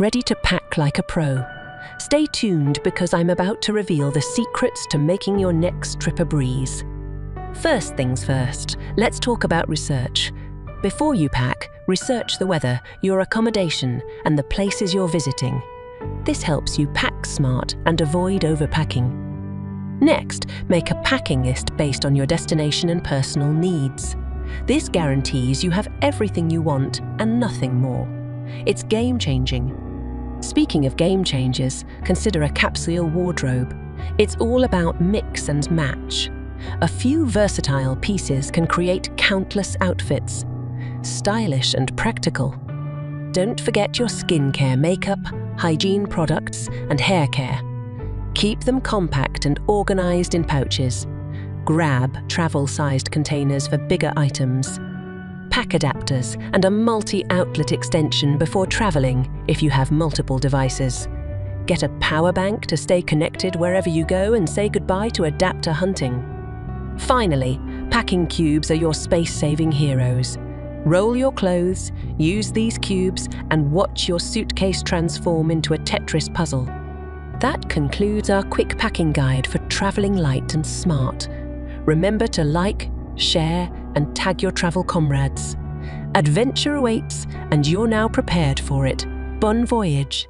ready to pack like a pro. Stay tuned because I'm about to reveal the secrets to making your next trip a breeze. First things first, let's talk about research. Before you pack, research the weather, your accommodation, and the places you're visiting. This helps you pack smart and avoid overpacking. Next, make a packing list based on your destination and personal needs. This guarantees you have everything you want and nothing more. It's game-changing. Speaking of game changers, consider a capsule wardrobe. It's all about mix and match. A few versatile pieces can create countless outfits. Stylish and practical. Don't forget your skincare, makeup, hygiene products, and hair care. Keep them compact and organized in pouches. Grab travel-sized containers for bigger items. Pack adapters and a multi-outlet extension before traveling if you have multiple devices. Get a power bank to stay connected wherever you go and say goodbye to adapter hunting. Finally, packing cubes are your space-saving heroes. Roll your clothes, use these cubes, and watch your suitcase transform into a Tetris puzzle. That concludes our quick packing guide for traveling light and smart. Remember to like, share, and tag your travel comrades. Adventure awaits, and you're now prepared for it. Bon voyage!